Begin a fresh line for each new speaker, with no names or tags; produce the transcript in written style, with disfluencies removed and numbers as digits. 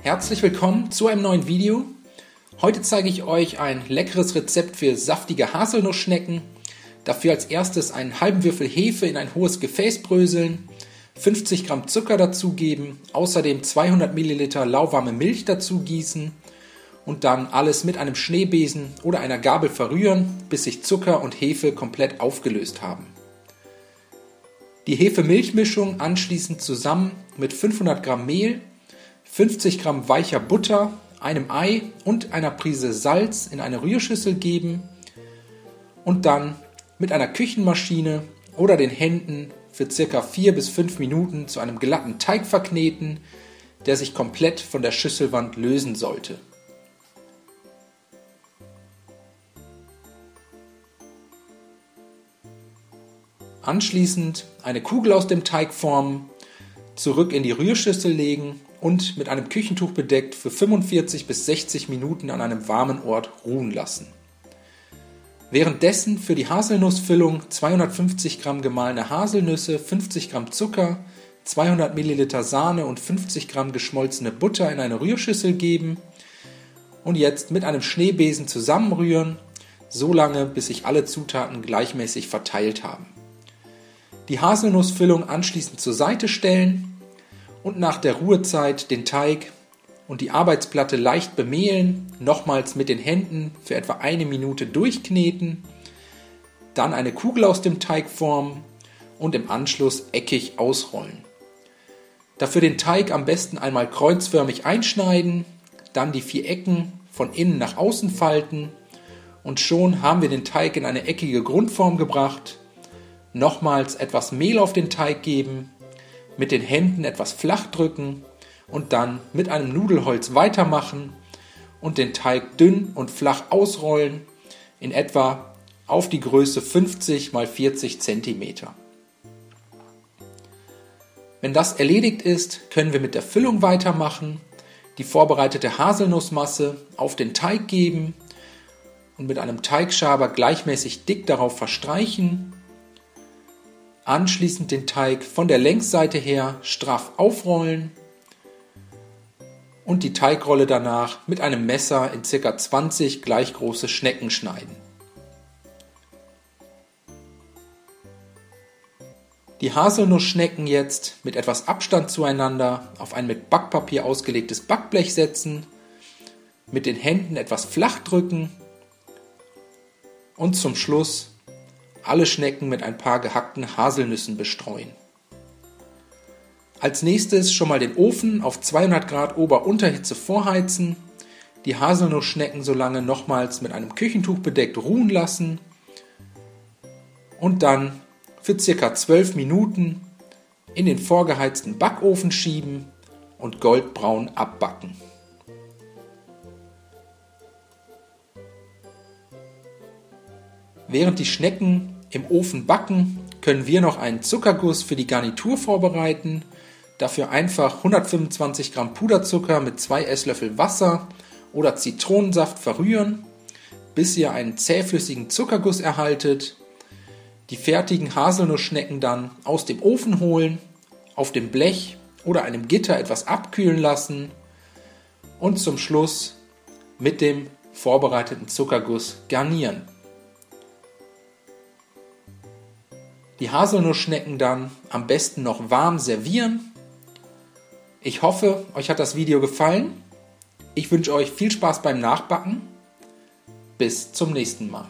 herzlich willkommen zu einem neuen Video. Heute zeige ich euch ein leckeres Rezept für saftige Haselnussschnecken. Dafür als erstes einen halben Würfel Hefe in ein hohes Gefäß bröseln, 50 Gramm Zucker dazugeben, außerdem 200 Milliliter lauwarme Milch dazu gießen und dann alles mit einem Schneebesen oder einer Gabel verrühren, bis sich Zucker und Hefe komplett aufgelöst haben. Die Hefe-Milch-Mischung anschließend zusammen mit 500 Gramm Mehl, 50 Gramm weicher Butter, einem Ei und einer Prise Salz in eine Rührschüssel geben und dann mit einer Küchenmaschine oder den Händen für ca. 4 bis 5 Minuten zu einem glatten Teig verkneten, der sich komplett von der Schüsselwand lösen sollte. Anschließend eine Kugel aus dem Teig formen, zurück in die Rührschüssel legen und mit einem Küchentuch bedeckt für 45 bis 60 Minuten an einem warmen Ort ruhen lassen. Währenddessen für die Haselnussfüllung 250 Gramm gemahlene Haselnüsse, 50 Gramm Zucker, 200 Milliliter Sahne und 50 Gramm geschmolzene Butter in eine Rührschüssel geben und jetzt mit einem Schneebesen zusammenrühren, so lange bis sich alle Zutaten gleichmäßig verteilt haben. Die Haselnussfüllung anschließend zur Seite stellen und nach der Ruhezeit den Teig und die Arbeitsplatte leicht bemehlen, nochmals mit den Händen für etwa 1 Minute durchkneten, dann eine Kugel aus dem Teig formen und im Anschluss eckig ausrollen. Dafür den Teig am besten einmal kreuzförmig einschneiden, dann die 4 Ecken von innen nach außen falten und schon haben wir den Teig in eine eckige Grundform gebracht. Nochmals etwas Mehl auf den Teig geben, mit den Händen etwas flach drücken und dann mit einem Nudelholz weitermachen und den Teig dünn und flach ausrollen, in etwa auf die Größe 50 x 40 cm. Wenn das erledigt ist, können wir mit der Füllung weitermachen, die vorbereitete Haselnussmasse auf den Teig geben und mit einem Teigschaber gleichmäßig dick darauf verstreichen. Anschließend den Teig von der Längsseite her straff aufrollen und die Teigrolle danach mit einem Messer in ca. 20 gleich große Schnecken schneiden. Die Haselnussschnecken jetzt mit etwas Abstand zueinander auf ein mit Backpapier ausgelegtes Backblech setzen, mit den Händen etwas flach drücken und zum Schluss alle Schnecken mit ein paar gehackten Haselnüssen bestreuen. Als nächstes schon mal den Ofen auf 200 Grad Ober-Unterhitze vorheizen, die Haselnussschnecken so lange nochmals mit einem Küchentuch bedeckt ruhen lassen und dann für ca. 12 Minuten in den vorgeheizten Backofen schieben und goldbraun abbacken. Während die Schnecken im Ofen backen, können wir noch einen Zuckerguss für die Garnitur vorbereiten. Dafür einfach 125 Gramm Puderzucker mit 2 Esslöffel Wasser oder Zitronensaft verrühren, bis ihr einen zähflüssigen Zuckerguss erhaltet. Die fertigen Haselnussschnecken dann aus dem Ofen holen, auf dem Blech oder einem Gitter etwas abkühlen lassen und zum Schluss mit dem vorbereiteten Zuckerguss garnieren. Die Haselnussschnecken dann am besten noch warm servieren. Ich hoffe, euch hat das Video gefallen. Ich wünsche euch viel Spaß beim Nachbacken. Bis zum nächsten Mal.